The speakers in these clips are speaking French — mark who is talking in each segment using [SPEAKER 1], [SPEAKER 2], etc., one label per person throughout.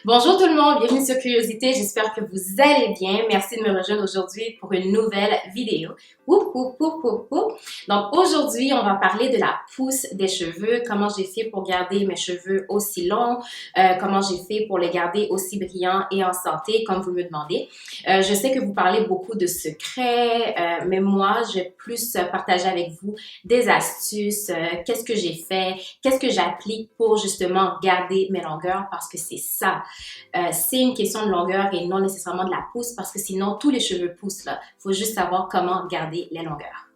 [SPEAKER 1] Bonjour tout le monde, bienvenue sur Curiosité, j'espère que vous allez bien. Merci de me rejoindre aujourd'hui pour une nouvelle vidéo. Oup, oup, oup, oup, oup. Donc aujourd'hui, on va parler de la pousse des cheveux, comment j'ai fait pour garder mes cheveux aussi longs, comment j'ai fait pour les garder aussi brillants et en santé, comme vous me demandez. Je sais que vous parlez beaucoup de secrets, mais moi, je vais plus partager avec vous des astuces, qu'est-ce que j'ai fait, qu'est-ce que j'applique pour justement garder mes longueurs parce que c'est ça. C'est une question de longueur et non nécessairement de la pousse parce que sinon tous les cheveux poussent là. Il faut juste savoir comment garder les longueurs.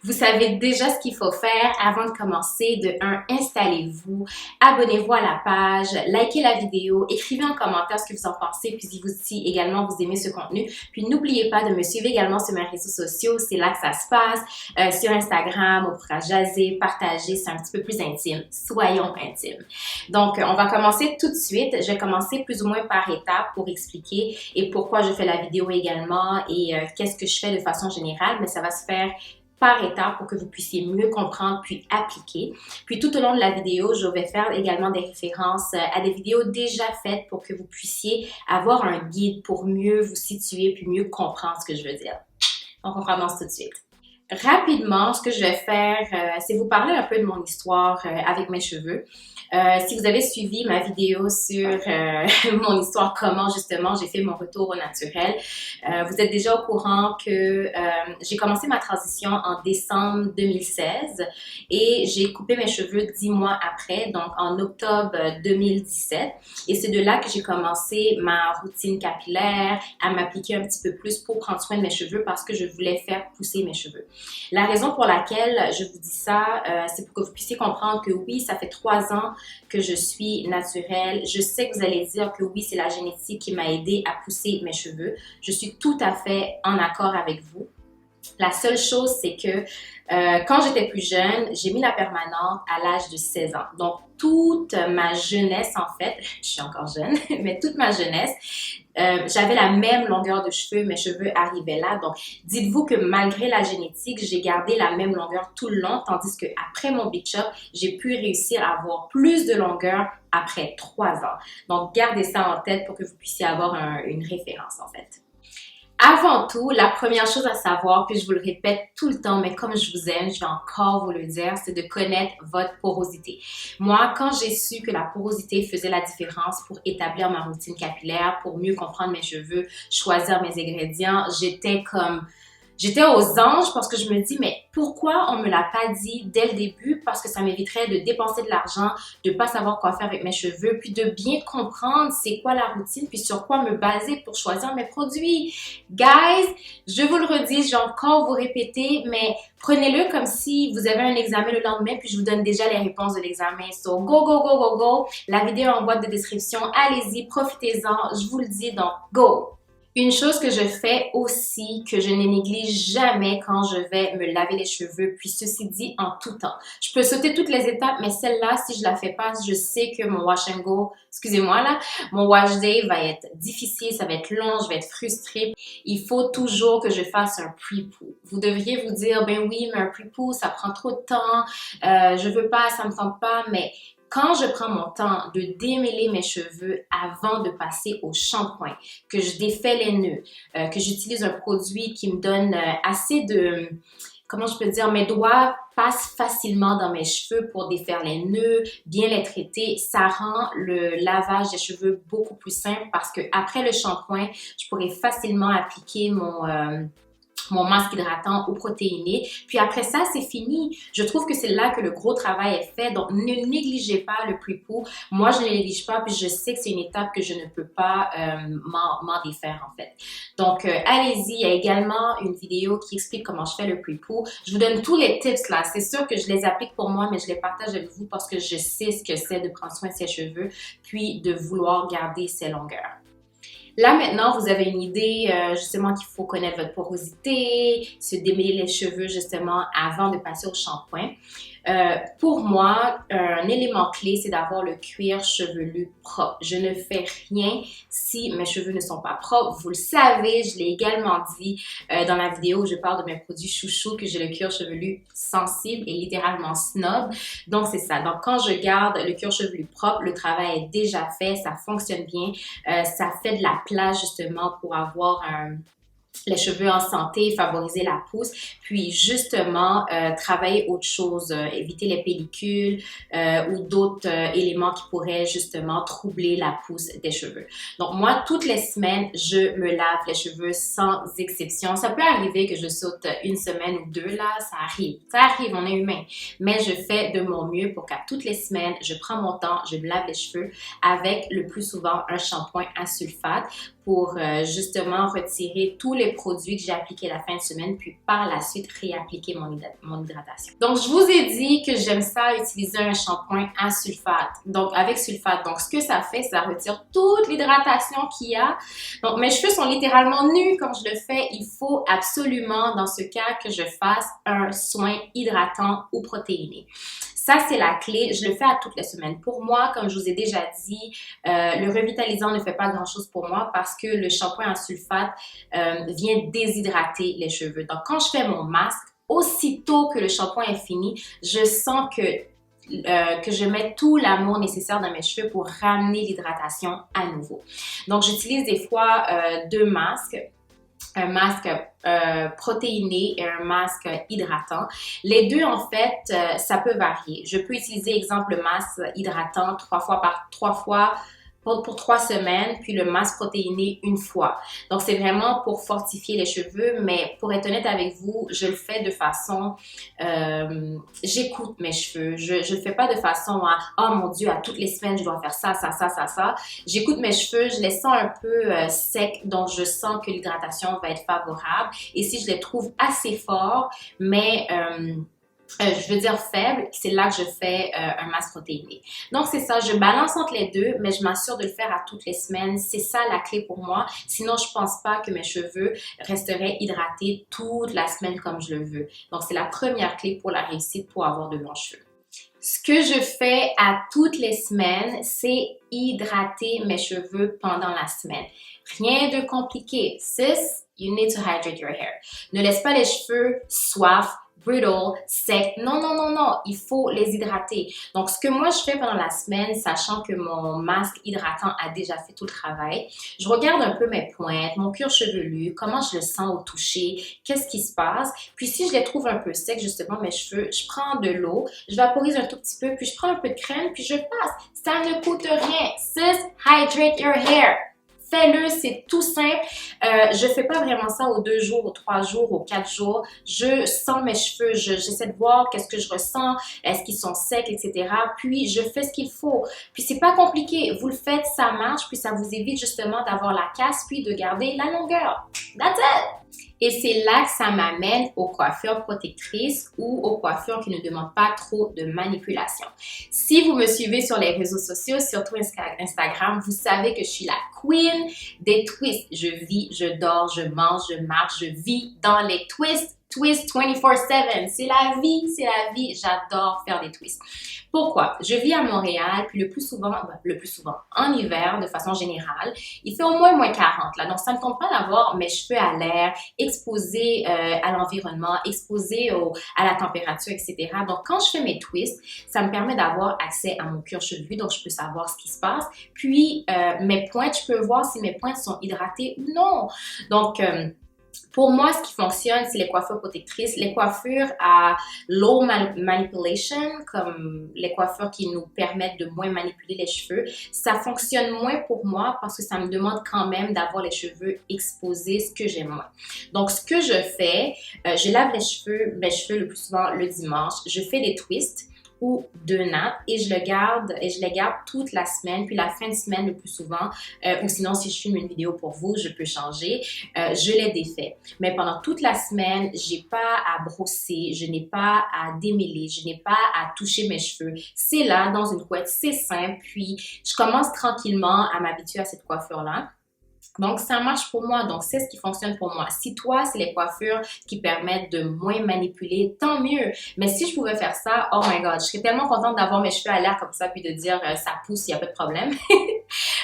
[SPEAKER 1] Vous savez déjà ce qu'il faut faire avant de commencer. De 1, installez-vous, abonnez-vous à la page, likez la vidéo, écrivez en commentaire ce que vous en pensez, puis si également vous aimez ce contenu. Puis n'oubliez pas de me suivre également sur mes réseaux sociaux, c'est là que ça se passe. Sur Instagram, on pourra jaser, partager, c'est un petit peu plus intime. Soyons intimes. Donc, on va commencer tout de suite. Je vais commencer plus ou moins par étapes pour expliquer et pourquoi je fais la vidéo également et qu'est-ce que je fais de façon générale, mais ça va se faire par étapes pour que vous puissiez mieux comprendre puis appliquer. Puis tout au long de la vidéo, je vais faire également des références à des vidéos déjà faites pour que vous puissiez avoir un guide pour mieux vous situer puis mieux comprendre ce que je veux dire. Donc, on commence tout de suite. Rapidement, ce que je vais faire, c'est vous parler un peu de mon histoire avec mes cheveux. Si vous avez suivi ma vidéo sur mon histoire, comment justement j'ai fait mon retour au naturel, vous êtes déjà au courant que j'ai commencé ma transition en décembre 2016 et j'ai coupé mes cheveux 10 mois après, donc en octobre 2017. Et c'est de là que j'ai commencé ma routine capillaire, à m'appliquer un petit peu plus pour prendre soin de mes cheveux parce que je voulais faire pousser mes cheveux. La raison pour laquelle je vous dis ça, c'est pour que vous puissiez comprendre que oui, ça fait 3 ans que je suis naturelle. Je sais que vous allez dire que oui, c'est la génétique qui m'a aidé à pousser mes cheveux. Je suis tout à fait en accord avec vous. La seule chose, c'est que quand j'étais plus jeune, j'ai mis la permanente à l'âge de 16 ans. Donc, toute ma jeunesse, en fait, je suis encore jeune, mais toute ma jeunesse, j'avais la même longueur de cheveux, mes cheveux arrivaient là. Donc, dites-vous que malgré la génétique, j'ai gardé la même longueur tout le long, tandis que après mon big chop, j'ai pu réussir à avoir plus de longueur après 3 ans. Donc, gardez ça en tête pour que vous puissiez avoir une référence, en fait. Avant tout, la première chose à savoir, puis je vous le répète tout le temps, mais comme je vous aime, je vais encore vous le dire, c'est de connaître votre porosité. Moi, quand j'ai su que la porosité faisait la différence pour établir ma routine capillaire, pour mieux comprendre mes cheveux, choisir mes ingrédients, J'étais aux anges parce que je me dis, mais pourquoi on me l'a pas dit dès le début? Parce que ça m'éviterait de dépenser de l'argent, de pas savoir quoi faire avec mes cheveux, puis de bien comprendre c'est quoi la routine, puis sur quoi me baser pour choisir mes produits. Guys, je vous le redis, je vais encore vous répéter, mais prenez-le comme si vous avez un examen le lendemain, puis je vous donne déjà les réponses de l'examen. So, go, go, go, go, go. La vidéo est en boîte de description. Allez-y, profitez-en. Je vous le dis, donc go! Une chose que je fais aussi, que je ne néglige jamais quand je vais me laver les cheveux, puis ceci dit en tout temps. Je peux sauter toutes les étapes, mais celle-là, si je la fais pas, je sais que mon wash and go, excusez-moi là, mon wash day va être difficile, ça va être long, je vais être frustrée. Il faut toujours que je fasse un pre-poo. Vous devriez vous dire, ben oui, mais un pre-poo, ça prend trop de temps, je veux pas, ça me tente pas, mais quand je prends mon temps de démêler mes cheveux avant de passer au shampoing, que je défais les nœuds, que j'utilise un produit qui me donne assez de, comment je peux dire, mes doigts passent facilement dans mes cheveux pour défaire les nœuds, bien les traiter, ça rend le lavage des cheveux beaucoup plus simple parce que après le shampoing, je pourrais facilement appliquer mon masque hydratant ou protéiné. Puis après ça, c'est fini. Je trouve que c'est là que le gros travail est fait. Donc, ne négligez pas le pre-poo. Moi, je ne le néglige pas, puis je sais que c'est une étape que je ne peux pas m'en défaire, en fait. Donc, allez-y. Il y a également une vidéo qui explique comment je fais le pre-poo. Je vous donne tous les tips, là. C'est sûr que je les applique pour moi, mais je les partage avec vous parce que je sais ce que c'est de prendre soin de ses cheveux, puis de vouloir garder ses longueurs. Là, maintenant, vous avez une idée, justement, qu'il faut connaître votre porosité, se démêler les cheveux, justement, avant de passer au shampoing. Pour moi, un élément clé, c'est d'avoir le cuir chevelu propre. Je ne fais rien si mes cheveux ne sont pas propres. Vous le savez, je l'ai également dit dans la vidéo où je parle de mes produits chouchous, que j'ai le cuir chevelu sensible et littéralement snob. Donc, c'est ça. Donc, quand je garde le cuir chevelu propre, le travail est déjà fait, ça fonctionne bien. Ça fait de la place justement pour avoir les cheveux en santé, favoriser la pousse, puis justement travailler autre chose, éviter les pellicules ou d'autres éléments qui pourraient justement troubler la pousse des cheveux. Donc moi, toutes les semaines, je me lave les cheveux sans exception. Ça peut arriver que je saute une semaine ou deux, là, ça arrive, on est humain. Mais je fais de mon mieux pour qu'à toutes les semaines, je prends mon temps, je me lave les cheveux avec le plus souvent un shampoing à sulfate pour justement retirer tous les produits que j'ai appliqués la fin de semaine, puis par la suite réappliquer mon hydratation. Donc, je vous ai dit que j'aime ça utiliser un shampoing à sulfate, donc avec sulfate. Donc, ce que ça fait, ça retire toute l'hydratation qu'il y a. Donc, mes cheveux sont littéralement nus quand je le fais. Il faut absolument, dans ce cas, que je fasse un soin hydratant ou protéiné. Ça, c'est la clé. Je le fais à toutes les semaines. Pour moi, comme je vous ai déjà dit, le revitalisant ne fait pas grand-chose pour moi parce que le shampoing en sulfate vient déshydrater les cheveux. Donc, quand je fais mon masque, aussitôt que le shampoing est fini, je sens que je mets tout l'amour nécessaire dans mes cheveux pour ramener l'hydratation à nouveau. Donc, j'utilise des fois deux masques. Un masque protéiné et un masque hydratant. Les deux, en fait, ça peut varier. Je peux utiliser, exemple, le masque hydratant trois fois pour 3 semaines, puis le masque protéiné une fois. Donc, c'est vraiment pour fortifier les cheveux, mais pour être honnête avec vous, je le fais de façon... j'écoute mes cheveux. Je le fais pas de façon à « Oh mon Dieu, à toutes les semaines, je dois faire ça, ça, ça, ça, ça ». J'écoute mes cheveux, je les sens un peu secs, donc je sens que l'hydratation va être favorable. Et si je les trouve assez forts, mais... je veux dire faible, c'est là que je fais un masque protéiné. Donc, c'est ça, je balance entre les deux, mais je m'assure de le faire à toutes les semaines. C'est ça la clé pour moi. Sinon, je pense pas que mes cheveux resteraient hydratés toute la semaine comme je le veux. Donc, c'est la première clé pour la réussite pour avoir de longs cheveux. Ce que je fais à toutes les semaines, c'est hydrater mes cheveux pendant la semaine. Rien de compliqué. Sis, you need to hydrate your hair. Ne laisse pas les cheveux soif, brittle, sec. Non, non, non, non. Il faut les hydrater. Donc, ce que moi, je fais pendant la semaine, sachant que mon masque hydratant a déjà fait tout le travail, je regarde un peu mes pointes, mon cuir chevelu, comment je le sens au toucher, qu'est-ce qui se passe. Puis, si je les trouve un peu secs, justement, mes cheveux, je prends de l'eau, je vaporise un tout petit peu, puis je prends un peu de crème, puis je passe. Ça ne coûte rien. Sis, hydrate your hair. Fais-le, c'est tout simple. Je fais pas vraiment ça aux 2 jours, aux 3 jours, aux 4 jours. Je sens mes cheveux, j'essaie de voir qu'est-ce que je ressens, est-ce qu'ils sont secs, etc. Puis, je fais ce qu'il faut. Puis, c'est pas compliqué. Vous le faites, ça marche, puis ça vous évite justement d'avoir la casse, puis de garder la longueur. That's it! Et c'est là que ça m'amène aux coiffures protectrices ou aux coiffures qui ne demandent pas trop de manipulation. Si vous me suivez sur les réseaux sociaux, surtout Instagram, vous savez que je suis la queen des twists. Je vis, je dors, je mange, je marche, je vis dans les twists. Twist 24/7, c'est la vie, c'est la vie. J'adore faire des twists. Pourquoi? Je vis à Montréal, puis le plus souvent en hiver, de façon générale, il fait au moins 40 là. Donc, ça ne me tente pas d'avoir mes cheveux à l'air, exposés à l'environnement, exposés à la température, etc. Donc, quand je fais mes twists, ça me permet d'avoir accès à mon cuir chevelu, donc je peux savoir ce qui se passe. Puis, mes pointes, je peux voir si mes pointes sont hydratées ou non. Donc, pour moi, ce qui fonctionne, c'est les coiffures protectrices. Les coiffures à low manipulation, comme les coiffures qui nous permettent de moins manipuler les cheveux, ça fonctionne moins pour moi parce que ça me demande quand même d'avoir les cheveux exposés, ce que j'aime moins. Donc, ce que je fais, je lave mes cheveux le plus souvent le dimanche. Je fais des twists ou 2 nappes et je les garde toute la semaine, puis la fin de semaine le plus souvent, ou sinon si je filme une vidéo pour vous, je peux changer, je les défais. Mais pendant toute la semaine, j'ai pas à brosser, je n'ai pas à démêler, je n'ai pas à toucher mes cheveux. C'est là, dans une couette, c'est simple, puis je commence tranquillement à m'habituer à cette coiffure-là. Donc, ça marche pour moi. Donc, c'est ce qui fonctionne pour moi. Si toi, c'est les coiffures qui permettent de moins manipuler, tant mieux. Mais si je pouvais faire ça, oh my God, je serais tellement contente d'avoir mes cheveux à l'air comme ça puis de dire ça pousse, il n'y a pas de problème.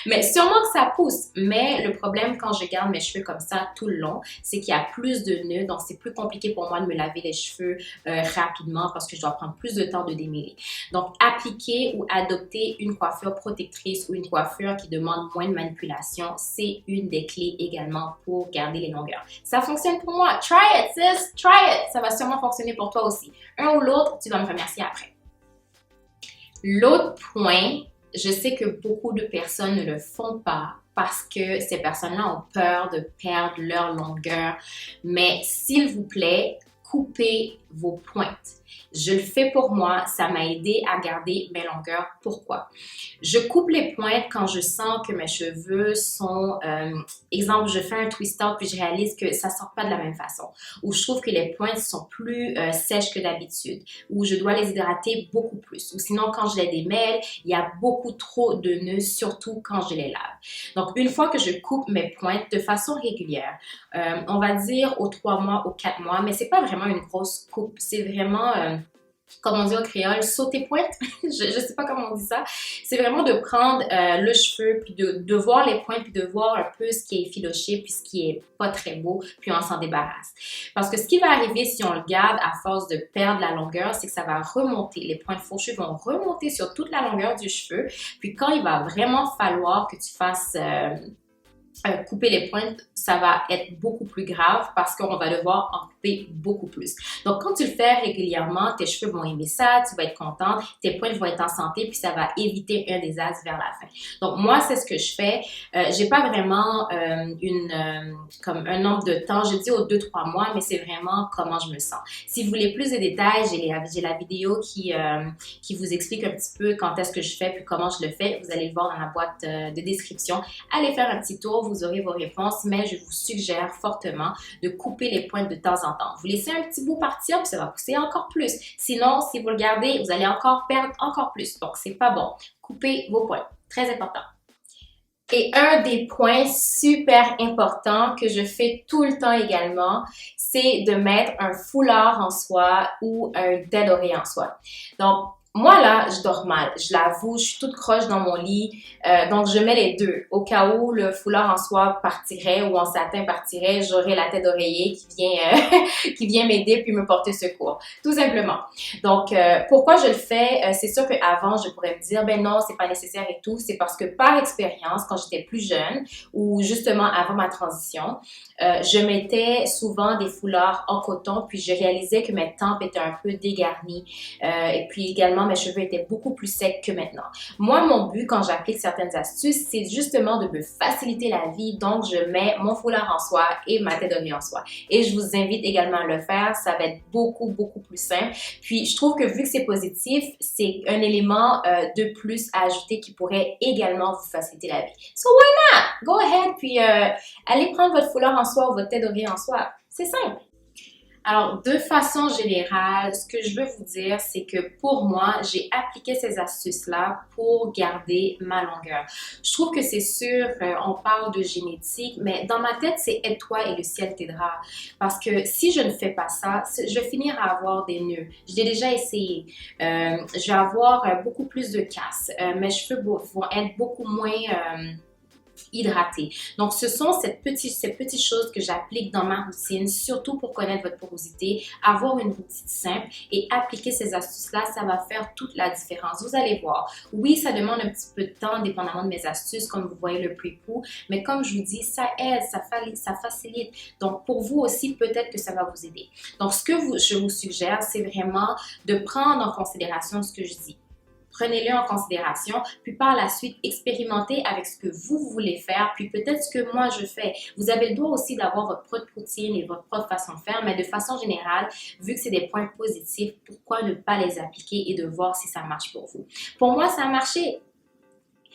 [SPEAKER 1] Mais sûrement que ça pousse. Mais le problème quand je garde mes cheveux comme ça tout le long, c'est qu'il y a plus de nœuds. Donc, c'est plus compliqué pour moi de me laver les cheveux rapidement parce que je dois prendre plus de temps de démêler. Donc, appliquer ou adopter une coiffure protectrice ou une coiffure qui demande moins de manipulation, c'est une des clés également pour garder les longueurs. Ça fonctionne pour moi. Try it, sis. Try it. Ça va sûrement fonctionner pour toi aussi. Un ou l'autre, tu vas me remercier après. L'autre point, je sais que beaucoup de personnes ne le font pas parce que ces personnes-là ont peur de perdre leur longueur. Mais s'il vous plaît, coupez vos pointes. Je le fais pour moi, ça m'a aidé à garder mes longueurs. Pourquoi? Je coupe les pointes quand je sens que mes cheveux sont... exemple, je fais un twist out puis je réalise que ça sort pas de la même façon. Ou je trouve que les pointes sont plus sèches que d'habitude. Ou je dois les hydrater beaucoup plus. Ou sinon, quand je les démêle, il y a beaucoup trop de nœuds, surtout quand je les lave. Donc, une fois que je coupe mes pointes de façon régulière, on va dire aux 3 mois, aux 4 mois, mais c'est pas vraiment une grosse coupe. C'est vraiment... comme on dit au créole, sauter pointe. je sais pas comment on dit ça. C'est vraiment de prendre le cheveu, puis de voir les pointes, puis de voir un peu ce qui est effiloché, puis ce qui est pas très beau, puis on s'en débarrasse. Parce que ce qui va arriver si on le garde à force de perdre la longueur, c'est que ça va remonter. Les pointes fourchues vont remonter sur toute la longueur du cheveu. Puis quand il va vraiment falloir que tu fasses... couper les pointes, ça va être beaucoup plus grave parce qu'on va devoir en couper beaucoup plus. Donc, quand tu le fais régulièrement, tes cheveux vont aimer ça, tu vas être contente, tes pointes vont être en santé, puis ça va éviter un désastre vers la fin. Donc, moi, c'est ce que je fais. J'ai pas vraiment comme un nombre de temps, je dis aux 2-3 mois, mais c'est vraiment comment je me sens. Si vous voulez plus de détails, j'ai la vidéo qui vous explique un petit peu quand est-ce que je fais puis comment je le fais. Vous allez le voir dans la boîte de description. Allez faire un petit tour, vous aurez vos réponses, mais je vous suggère fortement de couper les pointes de temps en temps. Vous laissez un petit bout partir, puis ça va pousser encore plus. Sinon, si vous le gardez, vous allez encore perdre encore plus. Donc, c'est pas bon. Coupez vos pointes. Très important. Et un des points super importants que je fais tout le temps également, c'est de mettre un foulard en soie ou un tête d'oreiller en soie. Donc, moi, là, je dors mal. Je l'avoue, je suis toute croche dans mon lit. Donc, je mets les deux. Au cas où le foulard en soie partirait ou en satin partirait, j'aurai la tête d'oreiller qui vient m'aider puis me porter secours. Tout simplement. Donc, pourquoi je le fais? C'est sûr qu'avant, je pourrais me dire, ben non, c'est pas nécessaire et tout. C'est parce que par expérience, quand j'étais plus jeune ou justement avant ma transition, je mettais souvent des foulards en coton puis je réalisais que mes tempes étaient un peu dégarnies et puis également mes cheveux étaient beaucoup plus secs que maintenant. Moi, mon but quand j'applique certaines astuces, c'est justement de me faciliter la vie. Donc, je mets mon foulard en soie et ma tête d'oreiller en soie. Et je vous invite également à le faire. Ça va être beaucoup, beaucoup plus simple. Puis, je trouve que vu que c'est positif, c'est un élément de plus à ajouter qui pourrait également vous faciliter la vie. So, why not? Go ahead, puis allez prendre votre foulard en soie ou votre tête d'oreiller en soie. C'est simple. Alors, de façon générale, ce que je veux vous dire, c'est que pour moi, j'ai appliqué ces astuces-là pour garder ma longueur. Je trouve que c'est sûr, on parle de génétique, mais dans ma tête, c'est aide-toi et le ciel t'aidera. Parce que si je ne fais pas ça, je vais finir à avoir des nœuds. Je l'ai déjà essayé. Je vais avoir beaucoup plus de casse. Mes cheveux vont être beaucoup moins... hydraté. Donc, ce sont ces petites choses que j'applique dans ma routine, surtout pour connaître votre porosité, avoir une routine simple et appliquer ces astuces-là, ça va faire toute la différence. Vous allez voir. Oui, ça demande un petit peu de temps, dépendamment de mes astuces, comme vous voyez le pre-poo, mais comme je vous dis, ça aide, ça facilite. Donc, pour vous aussi, peut-être que ça va vous aider. Donc, ce que je vous suggère, c'est vraiment de prendre en considération ce que je dis. Prenez-le en considération, puis par la suite, expérimentez avec ce que vous voulez faire, puis peut-être ce que moi je fais. Vous avez le droit aussi d'avoir votre propre routine et votre propre façon de faire, mais de façon générale, vu que c'est des points positifs, pourquoi ne pas les appliquer et de voir si ça marche pour vous? Pour moi, ça a marché.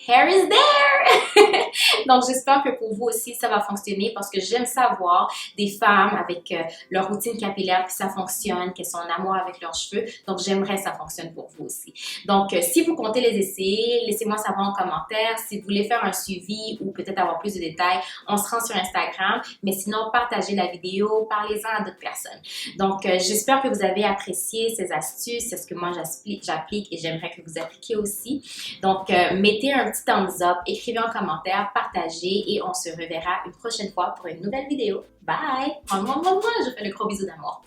[SPEAKER 1] hair is there! Donc, j'espère que pour vous aussi, ça va fonctionner parce que j'aime savoir des femmes avec leur routine capillaire, puis ça fonctionne, qu'elles sont en amour avec leurs cheveux. Donc, j'aimerais que ça fonctionne pour vous aussi. Donc, si vous comptez les essayer, laissez-moi savoir en commentaire. Si vous voulez faire un suivi ou peut-être avoir plus de détails, on se rend sur Instagram. Mais sinon, partagez la vidéo, parlez-en à d'autres personnes. Donc, j'espère que vous avez apprécié ces astuces. C'est ce que moi, j'applique et j'aimerais que vous appliquiez aussi. Donc, mettez un petit thumbs up, écrivez en commentaire, partagez et on se reverra une prochaine fois pour une nouvelle vidéo. Bye! Moi, je vous fais le gros bisou d'amour.